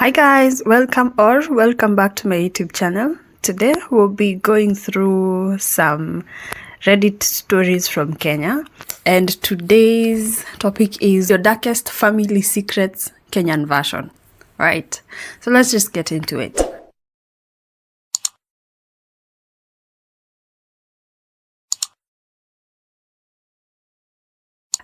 Hi guys, welcome back to my YouTube channel. Today we'll be going through some Reddit stories from Kenya, and today's topic is your darkest family secrets Kenyan version. Right, so let's just get into it.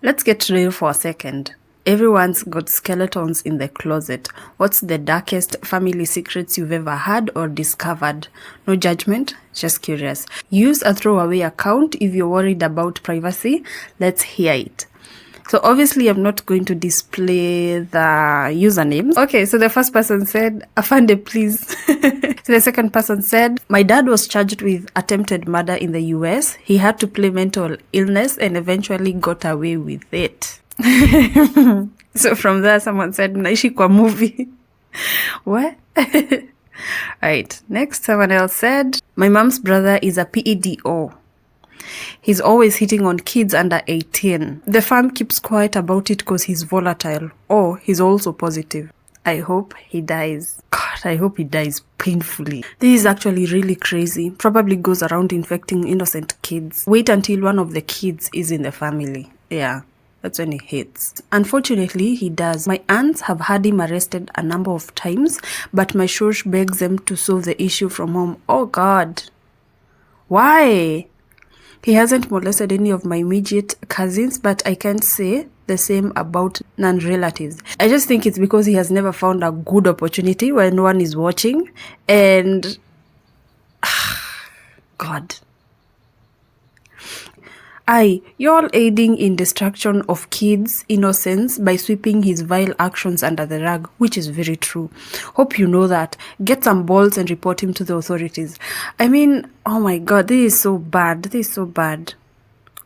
Let's get real for a second. Everyone's got skeletons in the closet. What's the darkest family secrets you've ever had or discovered? No judgment, just curious. Use a throwaway account if you're worried about privacy. Let's hear it. So obviously I'm not going to display the usernames. Okay, so the first person said, Afande, please. So the second person said, my dad was charged with attempted murder in the US. He had to play mental illness and eventually got away with it. So from there someone said, naishi kwa movie. What? Right, next someone else said, my mom's brother is a PEDO. He's always hitting on kids under 18. The fam keeps quiet about it because he's volatile. Or he's also positive. I hope he dies. God, I hope he dies painfully. This is actually really crazy. Probably goes around infecting innocent kids. Wait until one of the kids is in the family. Yeah, that's when he hits. Unfortunately, he does. My aunts have had him arrested a number of times, but my shosh begs them to solve the issue from home. Oh God. Why? He hasn't molested any of my immediate cousins, but I can't say the same about non-relatives. I just think it's because he has never found a good opportunity when no one is watching. And God. You're aiding in destruction of kids' innocence by sweeping his vile actions under the rug, which is very true. Hope you know that. Get some balls and report him to the authorities. I mean, oh my God, this is so bad. This is so bad.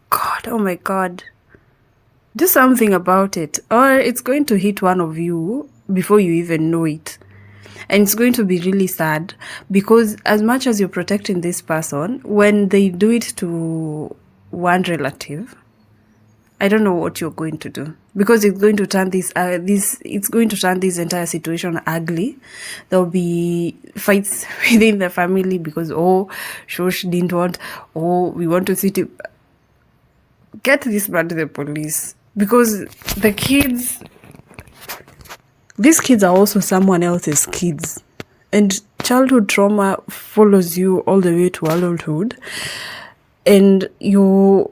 God, oh my God. Do something about it, or it's going to hit one of you before you even know it. And it's going to be really sad because as much as you're protecting this person, when they do it to one relative, I don't know what you're going to do, because it's going to turn this entire situation ugly. There'll be fights within the family because Shosh didn't want, we want to see to get this man to the police, because these kids are also someone else's kids, and childhood trauma follows you all the way to adulthood. And I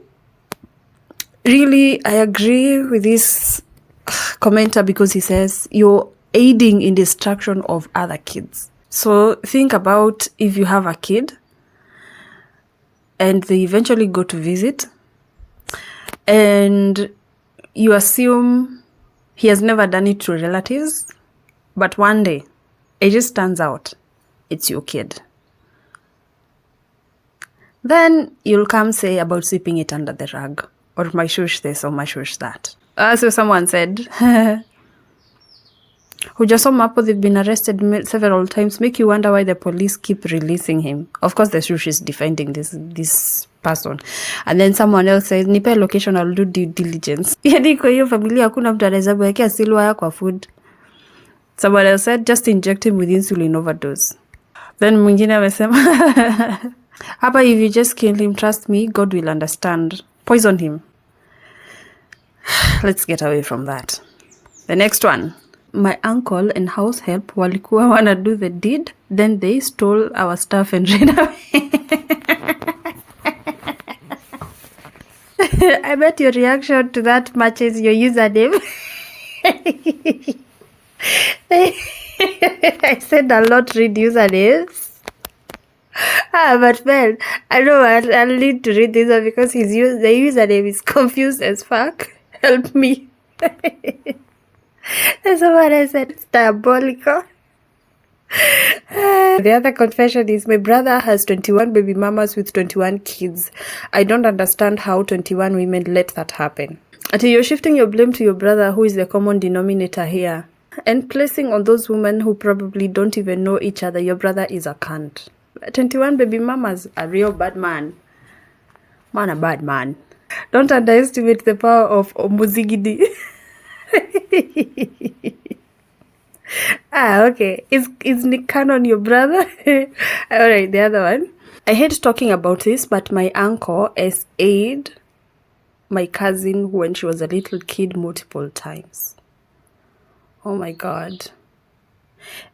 agree with this commenter because he says you're aiding in destruction of other kids. So think about if you have a kid and they eventually go to visit and you assume he has never done it to relatives, but one day it just turns out it's your kid. Then you'll come say about sweeping it under the rug. Or my shush this or my shush that. So someone said, Hujasoma hapo, they've been arrested several times. Make you wonder why the police keep releasing him. Of course, the shush is defending this person. And then someone else says, nipe location, I'll do due diligence. Yani kwa hiyo familia hakuna mtu anaweza kuwekea silwa kwa food. Someone else said, just inject him with insulin overdose. Then mwingine amesema, Hapa, if you just kill him, trust me, God will understand. Poison him. Let's get away from that. The next one. My uncle and house help walikuwa wanna do the deed, then they stole our stuff and ran away. I bet your reaction to that matches your username. I said a lot read usernames. But man, I know I'll need to read this one because the username is confused as fuck. Help me. That's what I said. It's diabolical. The other confession is, my brother has 21 baby mamas with 21 kids. I don't understand how 21 women let that happen. Until you're shifting your blame to your brother, who is the common denominator here, and placing on those women who probably don't even know each other, your brother is a cunt. 21 baby mamas, a real bad man. Man, a bad man. Don't underestimate the power of Omuzigidi. Okay. Is Nick Cannon your brother? Alright, the other one. I hate talking about this, but my uncle SA'd my cousin when she was a little kid multiple times. Oh my god.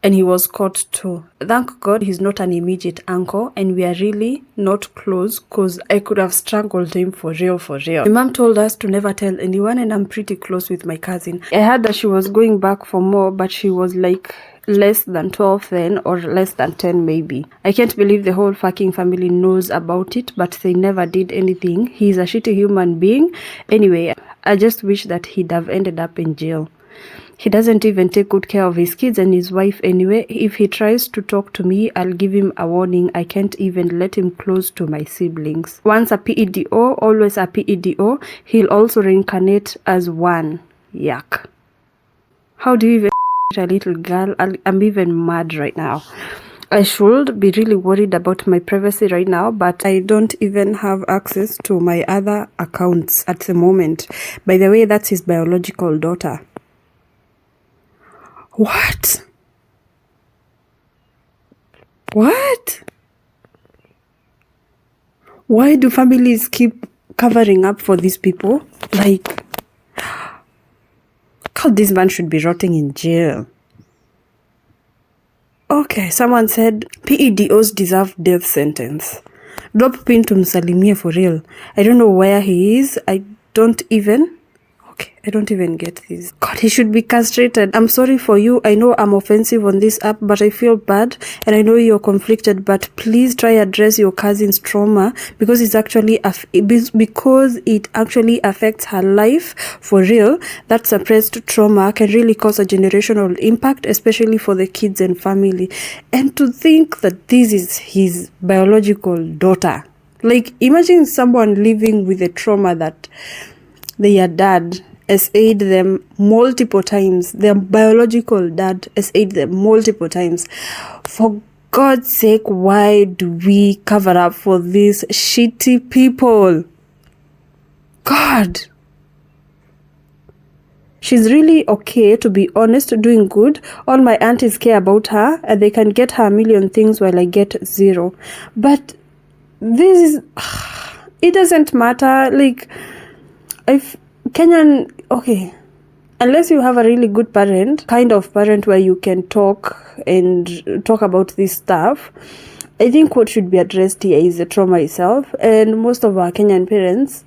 And he was caught too. Thank God he's not an immediate uncle and we are really not close because I could have strangled him for real, for real. My mom told us to never tell anyone and I'm pretty close with my cousin. I heard that she was going back for more, but she was like less than 12 then, or less than 10 maybe. I can't believe the whole fucking family knows about it, but they never did anything. He's a shitty human being. Anyway, I just wish that he'd have ended up in jail. He doesn't even take good care of his kids and his wife anyway. If he tries to talk to me, I'll give him a warning. I can't even let him close to my siblings. Once a PEDO, always a PEDO. He'll also reincarnate as one. Yuck. How do you even a little girl? I'm even mad right now. I should be really worried about my privacy right now, but I don't even have access to my other accounts at the moment. By the way, that's his biological daughter. What? What? Why do families keep covering up for these people? Like, God, this man should be rotting in jail. Okay, someone said PEDOs deserve death sentence. Drop pin to msalimie for real. I don't know where he is. I don't even get this. God, he should be castrated. I'm sorry for you. I know I'm offensive on this app, but I feel bad and I know you're conflicted, but please try address your cousin's trauma because it actually affects her life for real. That suppressed trauma can really cause a generational impact, especially for the kids and family. And to think that this is his biological daughter. Like, imagine someone living with a trauma that their dad SA'd them multiple times. Their biological dad SA'd them multiple times. For God's sake, why do we cover up for these shitty people? God. She's really okay, to be honest, doing good. All my aunties care about her and they can get her a million things while I get zero. But this is... It doesn't matter. Like... okay, unless you have a really good parent, kind of parent where you can talk about this stuff, I think what should be addressed here is the trauma itself. And most of our Kenyan parents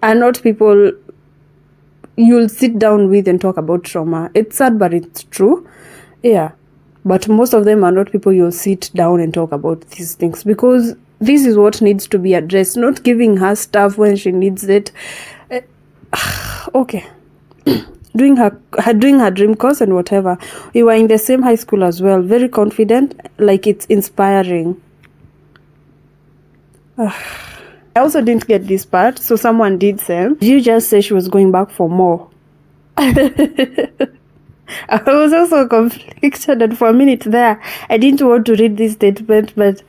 are not people you'll sit down with and talk about trauma. It's sad, but it's true. Yeah, but most of them are not people you'll sit down and talk about these things, because this is what needs to be addressed, not giving her stuff when she needs it. Okay. doing her dream course and whatever. We were in the same high school as well. Very confident. Like, it's inspiring. I also didn't get this part. So someone did say, you just say she was going back for more. I was also conflicted, and for a minute there, I didn't want to read this statement, but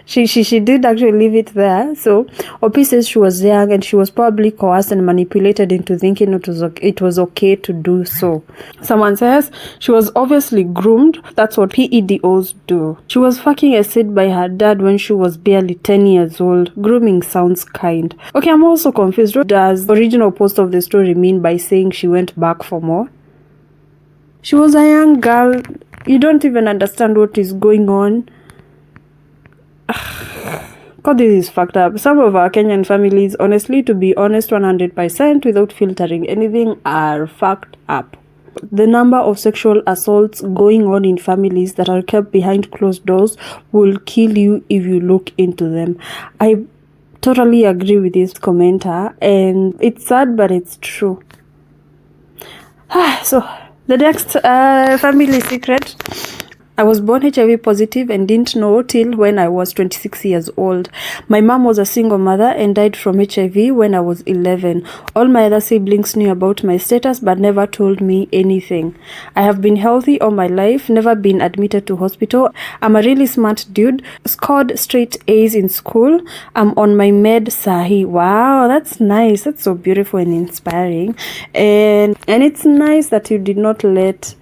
She did actually leave it there. So Opi says she was young and she was probably coerced and manipulated into thinking it was okay to do so. Someone says she was obviously groomed. That's what PEDOs do. She was fucking SA'd by her dad when she was barely 10 years old. Grooming sounds kind. Okay, I'm also confused. What does the original post of the story mean by saying she went back for more? She was a young girl. You don't even understand what is going on. God, this is fucked up. Some of our Kenyan families, honestly, to be honest, 100% without filtering anything, are fucked up. The number of sexual assaults going on in families that are kept behind closed doors will kill you if you look into them. I totally agree with this commenter, and it's sad, but it's true. So, the next family secret. I was born HIV positive and didn't know till when I was 26 years old. My mom was a single mother and died from HIV when I was 11. All my other siblings knew about my status but never told me anything. I have been healthy all my life, never been admitted to hospital. I'm a really smart dude, scored straight A's in school. I'm on my med sahi. Wow, that's nice. That's so beautiful and inspiring. And it's nice that you did not let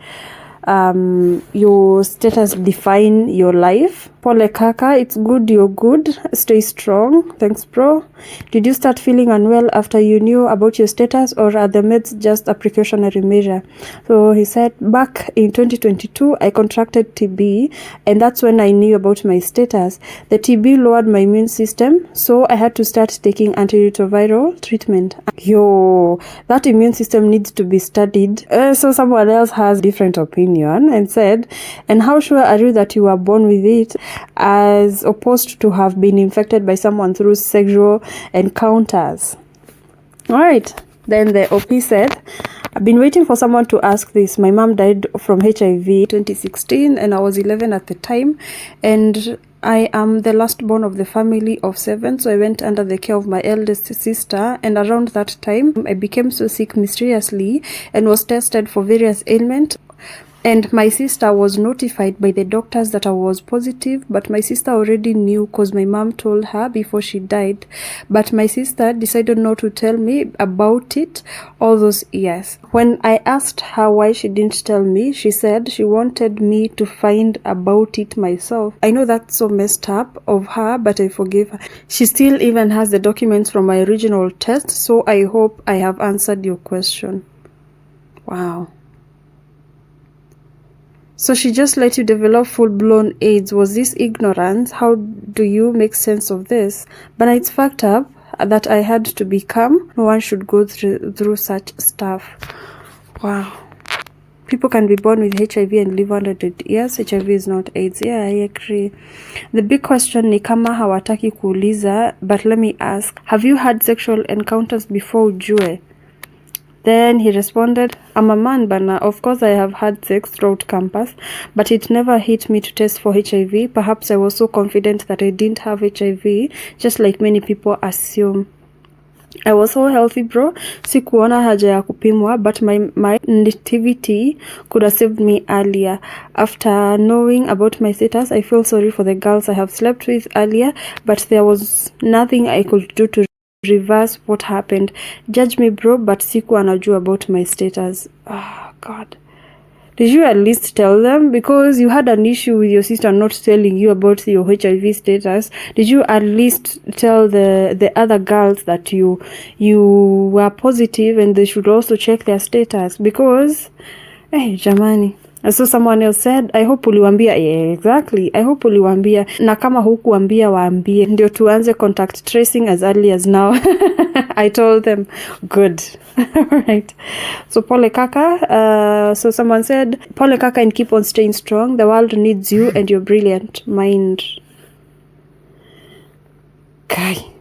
your status define your life. Pole kaka, it's good you're good. Stay strong. Thanks, bro. Did you start feeling unwell after you knew about your status, or are the meds just a precautionary measure? So he said, back in 2022, I contracted TB, and that's when I knew about my status. The TB lowered my immune system, so I had to start taking antiretroviral treatment. Yo, that immune system needs to be studied. So someone else has different opinion and said, and how sure are you that you were born with it, as opposed to have been infected by someone through sexual encounters? All right. Then the OP said, I've been waiting for someone to ask this. My mom died from HIV 2016 and I was 11 at the time, and I am the last born of the family of 7, so I went under the care of my eldest sister, and around that time I became so sick mysteriously and was tested for various ailments. And my sister was notified by the doctors that I was positive, but my sister already knew because my mom told her before she died. But my sister decided not to tell me about it all those years. When I asked her why she didn't tell me, she said she wanted me to find about it myself. I know that's so messed up of her, but I forgive her. She still even has the documents from my original test, so I hope I have answered your question. Wow. So she just let you develop full-blown AIDS. Was this ignorance? How do you make sense of this? But it's fucked up that I had to become. No one should go through such stuff. Wow. People can be born with HIV and live 100 years. HIV is not AIDS. Yeah, I agree. The big question ni kama hawataki kuuliza, but let me ask. Have you had sexual encounters before ujue? Then he responded, I'm a man, Bana. Of course I have had sex throughout campus, but it never hit me to test for HIV. Perhaps I was so confident that I didn't have HIV, just like many people assume. I was so healthy, bro. Sikuona haja ya kupimwa, but my nativity could have saved me earlier. After knowing about my status, I feel sorry for the girls I have slept with earlier, but there was nothing I could do to reverse what happened. Judge me, bro, but siku anajua about my status. Oh, God. Did you at least tell them? Because you had an issue with your sister not telling you about your HIV status. Did you at least tell the other girls that you were positive and they should also check their status? Because, hey, jamani. And so someone else said, I hope uliwambia. Yeah, exactly. I hope uliwambia. Na kama hukuambia waambie. Ndio tuanze contact tracing as early as now. I told them. Good. Alright. So pole kaka. So someone said, pole kaka and keep on staying strong. The world needs you and your brilliant mind. Okay.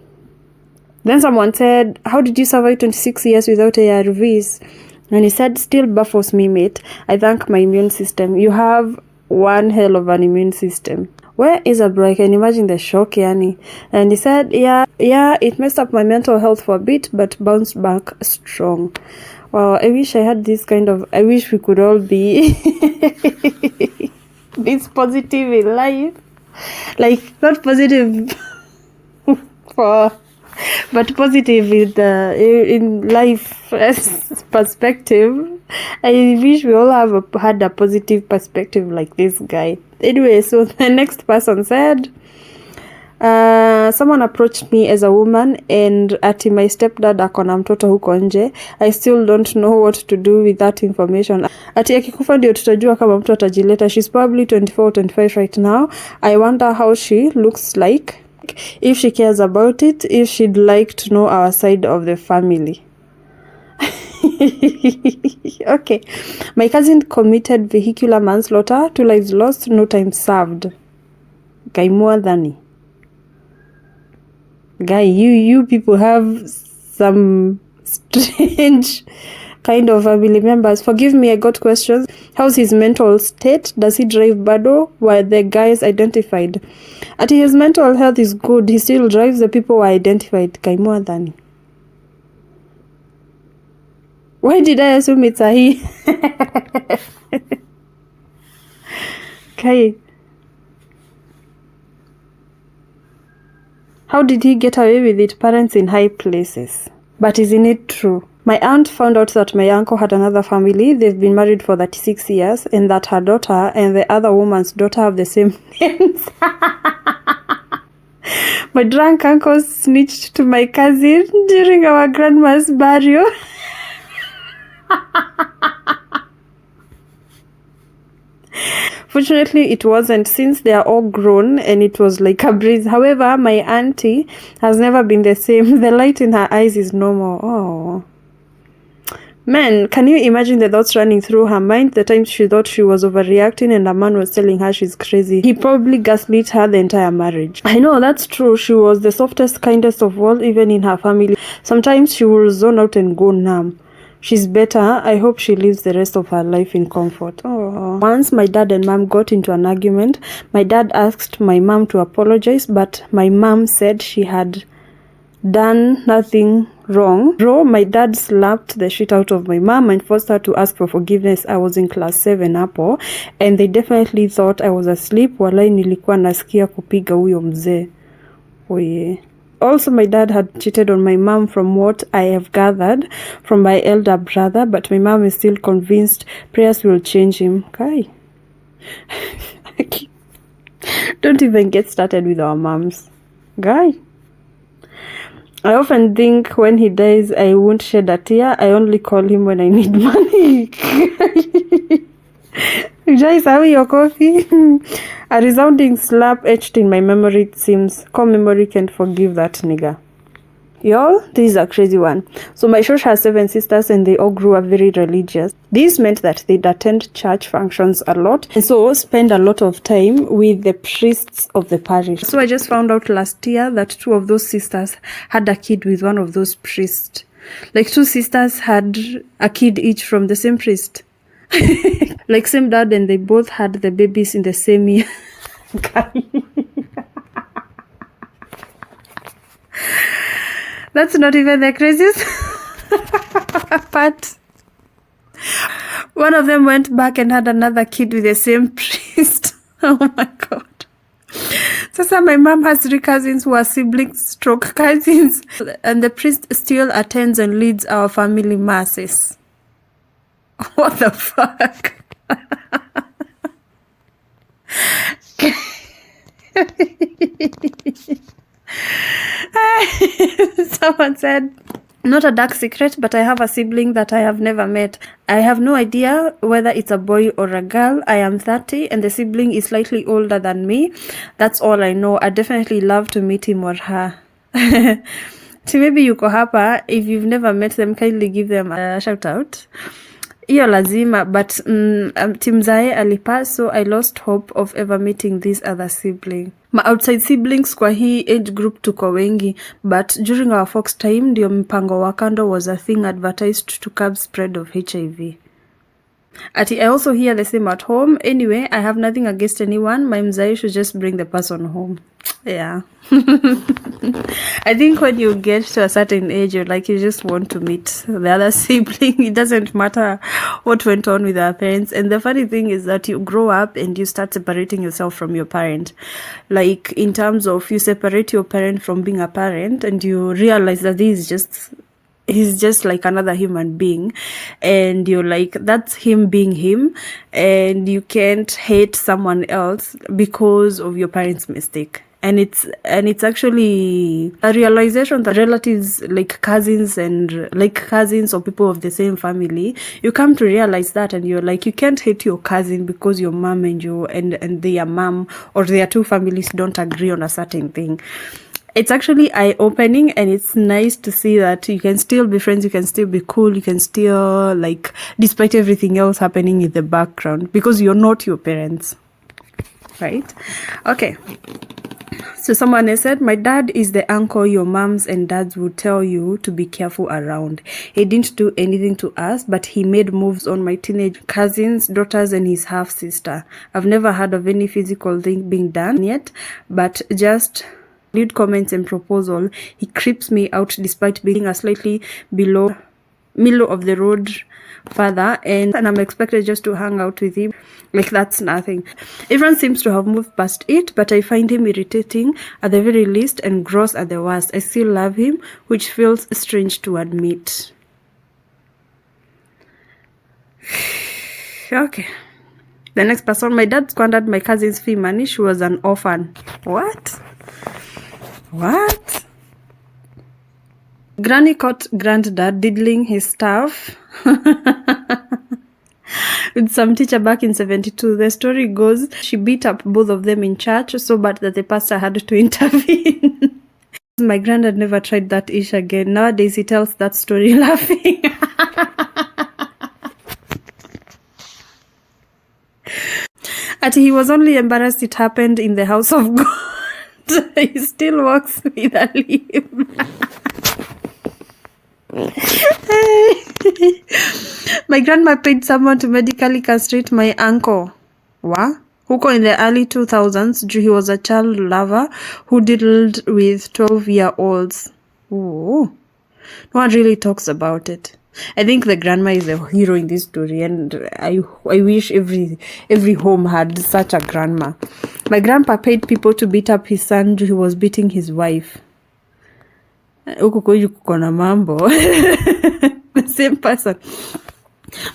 Then someone said, how did you survive 26 years without ARVs? And he said, still baffles me, mate. I thank my immune system. You have one hell of an immune system. Where is a bro? I can imagine the shock, yani. And he said, yeah, it messed up my mental health for a bit, but bounced back strong. Wow, I wish I had this kind of, I wish we could all be this positive in life. Like, not positive for... but positive in life perspective. I wish we all had a positive perspective like this guy. Anyway, so the next person said, someone approached me as a woman and ati my stepdad akona mtoto huko nje. I still don't know what to do with that information. Ati akikufa ndio tutajua kama mtu atajileta. She's probably 24 or 25 right now. I wonder how she looks like, if she cares about it, if she'd like to know our side of the family. Okay. My cousin committed vehicular manslaughter, 2 lives lost, no time served. Guy more than guy, you people have some strange kind of family members. Forgive me, I got questions. How's his mental state? Does he drive bado? Were the guys identified? At his mental health is good. He still drives. The people were identified. Kaimua Dhani. Why did I assume it's a he? Okay. How did he get away with it? Parents in high places. But isn't it true? My aunt found out that my uncle had another family. They've been married for 36 years, and that her daughter and the other woman's daughter have the same names. My drunk uncle snitched to my cousin during our grandma's burial. Fortunately, it wasn't, since they are all grown and it was like a breeze. However, my auntie has never been the same. The light in her eyes is no more. Oh. Man, can you imagine the thoughts running through her mind? The times she thought she was overreacting and a man was telling her she's crazy. He probably gaslit her the entire marriage. I know, that's true. She was the softest, kindest of all, even in her family. Sometimes she will zone out and go numb. She's better. I hope she lives the rest of her life in comfort. Oh. Once my dad and mom got into an argument. My dad asked my mom to apologize, but my mom said she had done nothing wrong. Bro, my dad slapped the shit out of my mom and forced her to ask for forgiveness. I was in class 7 hapo, and they definitely thought I was asleep. Walai nilikuwa nasikia kupiga huyo mzee. Oh yeah. Also, my dad had cheated on my mom from what I have gathered from my elder brother, but my mom is still convinced prayers will change him. Kai. Don't even get started with our moms. Guy. I often think when he dies, I won't shed a tear. I only call him when I need money. Jai, sawi your coffee? A resounding slap etched in my memory, it seems. Core memory can't forgive that nigga. Y'all, this is a crazy one. So my church has 7 sisters and they all grew up very religious. This meant that they'd attend church functions a lot and so spend a lot of time with the priests of the parish. So I just found out last year that 2 of those sisters had a kid with one of those priests. Like 2 sisters had a kid each from the same priest. Like same dad, and they both had the babies in the same year. That's not even the craziest part. One of them went back and had another kid with the same priest. Oh my god. So my mom has 3 cousins who are siblings stroke cousins, and the priest still attends and leads our family masses. What the fuck? Someone said, not a dark secret, but I have a sibling that I have never met. I have no idea whether it's a boy or a girl. I am 30 and the sibling is slightly older than me. That's all I know. I definitely love to meet him or her. So maybe yuko hapa. If you've never met them, kindly give them a shout out. Iyo lazima, but timzae alipass, so I lost hope of ever meeting this other sibling. Ma outside siblings kwa hii age group tuko wengi, but during our Fox time ndio mpango wa kando was a thing advertised to curb spread of HIV. I also hear the same at home. Anyway, I have nothing against anyone. My mzai should just bring the person home. Yeah. I think when you get to a certain age, you just want to meet the other sibling. It doesn't matter what went on with our parents. And the funny thing is that you grow up and you start separating yourself from your parent. Like in terms of you separate your parent from being a parent and you realize that he's just like another human being, and you're like, that's him being him, and you can't hate someone else because of your parents' mistake. And it's actually a realization that relatives, like cousins or people of the same family, you come to realize that, and you're like, you can't hate your cousin because your mom and their mom or their 2 families don't agree on a certain thing. It's actually eye-opening, and it's nice to see that you can still be friends, you can still be cool, you can still, despite everything else happening in the background, because you're not your parents, right? Okay. So someone has said, my dad is the uncle your moms and dads would tell you to be careful around. He didn't do anything to us, but he made moves on my teenage cousins, daughters, and his half-sister. I've never heard of any physical thing being done yet, but just lewd comments and proposal. He creeps me out despite being a slightly below middle of the road father, and I'm expected just to hang out with him like that's nothing. Everyone seems to have moved past it, but I find him irritating at the very least and gross at the worst. I still love him, which feels strange to admit. Okay. The next person, my dad squandered my cousin's fee money. She was an orphan. What? Granny caught granddad diddling his stuff with some teacher back in 72. The story goes, she beat up both of them in church so bad that the pastor had to intervene. My granddad never tried that ish again. Nowadays he tells that story laughing. He was only embarrassed it happened in the house of God. He still walks with a limp. My grandma paid someone to medically castrate my uncle. What? Huko in the early 2000s, he was a child lover who diddled with 12-year-olds. Oh, no one really talks about it. I think the grandma is the hero in this story, and I wish every home had such a grandma. My grandpa paid people to beat up his son who was beating his wife. Huku kwetu kuko na mambo. The same person.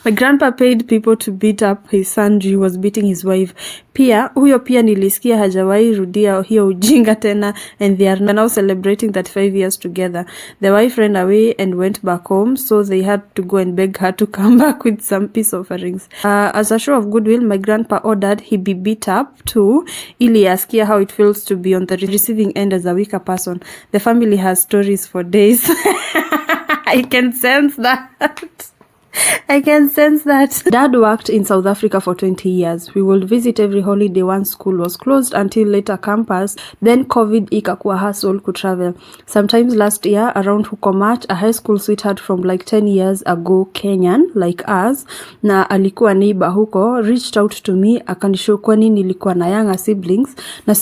My grandpa paid people to beat up his son who was beating his wife. Huyo pia nilisikia hajawahi rudia hiyo ujinga tena, and they are now celebrating that 5 years together. The wife ran away and went back home, so they had to go and beg her to come back with some peace offerings. As a show of goodwill, my grandpa ordered he be beat up too, ili asikia how it feels to be on the receiving end as a weaker person. The family has stories for days. I can sense that. Dad worked in South Africa for 20 years. We would visit every holiday once school was closed until later campus. Then COVID ikakuwa hassle to travel. Sometimes last year, around huko March, a high school sweetheart from like 10 years ago, Kenyan, like us, na alikuwa neighbor huko, reached out to me, akanishow kwani nilikuwa na younger siblings, na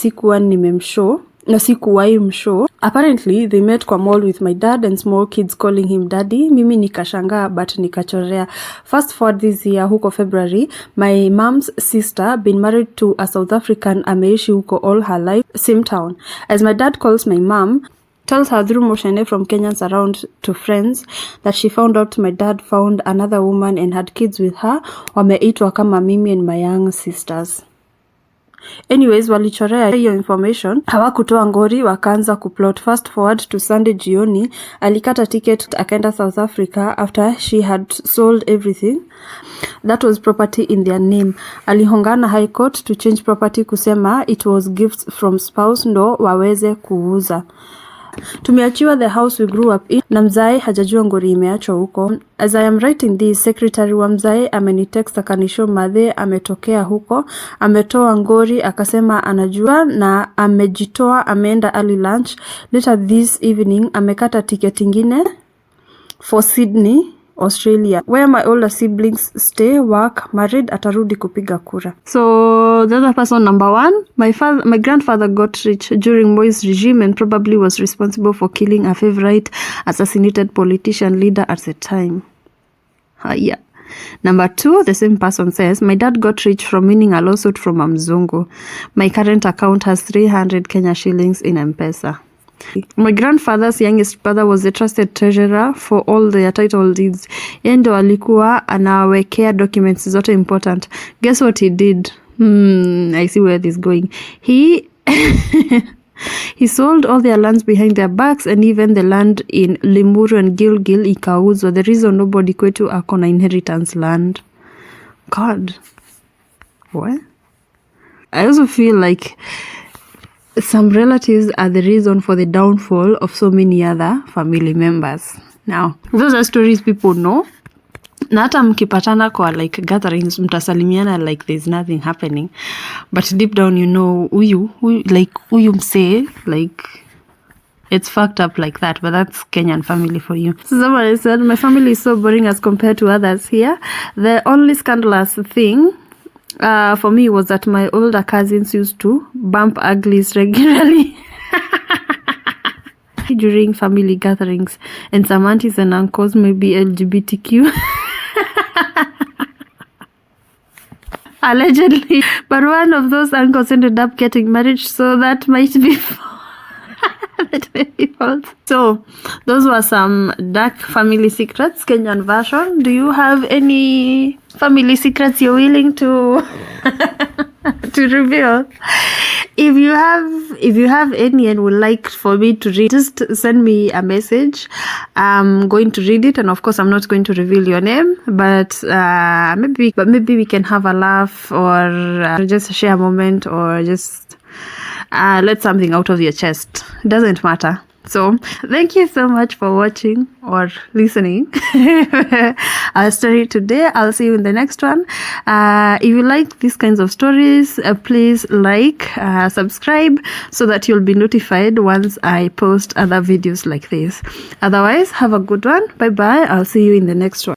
sikuwahi mshow. Apparently, they met kwa mall with my dad and small kids calling him daddy. Mimi nikashangaa but nikachorea. Fast forward this year, huko February, my mom's sister been married to a South African, ameishi huko all her life, same town. As my dad calls my mom, tells her through Moshene from Kenyans around to friends that she found out my dad found another woman and had kids with her, wameitwa kama mimi and my young sisters. Anyways, walichorea hiyo information, hawakutoa ngori, wakaanza kuplot. Fast forward to Sunday jioni, alikata ticket akaenda South Africa after she had sold everything that was property in their name. Alihongana high court to change property kusema it was gifts from spouse ndo waweze kuuza. Tumeachiwa the house we grew up in, na mzae hajajua ngori imeachwa huko. As I am writing this, secretary wa mzae amenitext akanishow madhe ametokea huko, ametoa ngori akasema anajua na amejitoa, ameenda early lunch. Later this evening amekata ticket ingine for Sydney, Australia, where my older siblings stay, work, married, atarudi kupiga kura. So the other person, number one, my grandfather got rich during Moi's regime and probably was responsible for killing a favorite assassinated politician leader at the time. Yeah. Number two, the same person says, my dad got rich from winning a lawsuit from Mzungu. My current account has 300 Kenya shillings in M-Pesa. My grandfather's youngest brother was the trusted treasurer for all their title deeds. Endo alikuwa anawekea documents zote important. Guess what he did? I see where this is going. He sold all their lands behind their backs, and even the land in Limuru and Gilgil ikauzwa. The reason nobody kwetu akona inheritance land. God. What? I also feel like some relatives are the reason for the downfall of so many other family members. Now, those are stories people know. Na hata mkipatana kwa like gatherings mtasalimiana like there's nothing happening, but deep down you know huyu msee, like it's fucked up like that. But that's Kenyan family for you. So somebody said my family is so boring as compared to others here. The only scandalous thing for me was that my older cousins used to bump uglies regularly during family gatherings, and some aunties and uncles may be LGBTQ. Allegedly, but one of those uncles ended up getting married, so that might be false. So those were some dark family secrets, Kenyan version. Do you have any family secrets you're willing to to reveal. If you have any and would like for me to read, just send me a message. I'm going to read it, and of course I'm not going to reveal your name, but maybe we can have a laugh, or just share a moment, or just let something out of your chest. It doesn't matter. So thank you so much for watching or listening our story today. I'll see you in the next one. If you like these kinds of stories, please subscribe, so that you'll be notified once I post other videos like this. Otherwise, have a good one. Bye bye. I'll see you in the next one.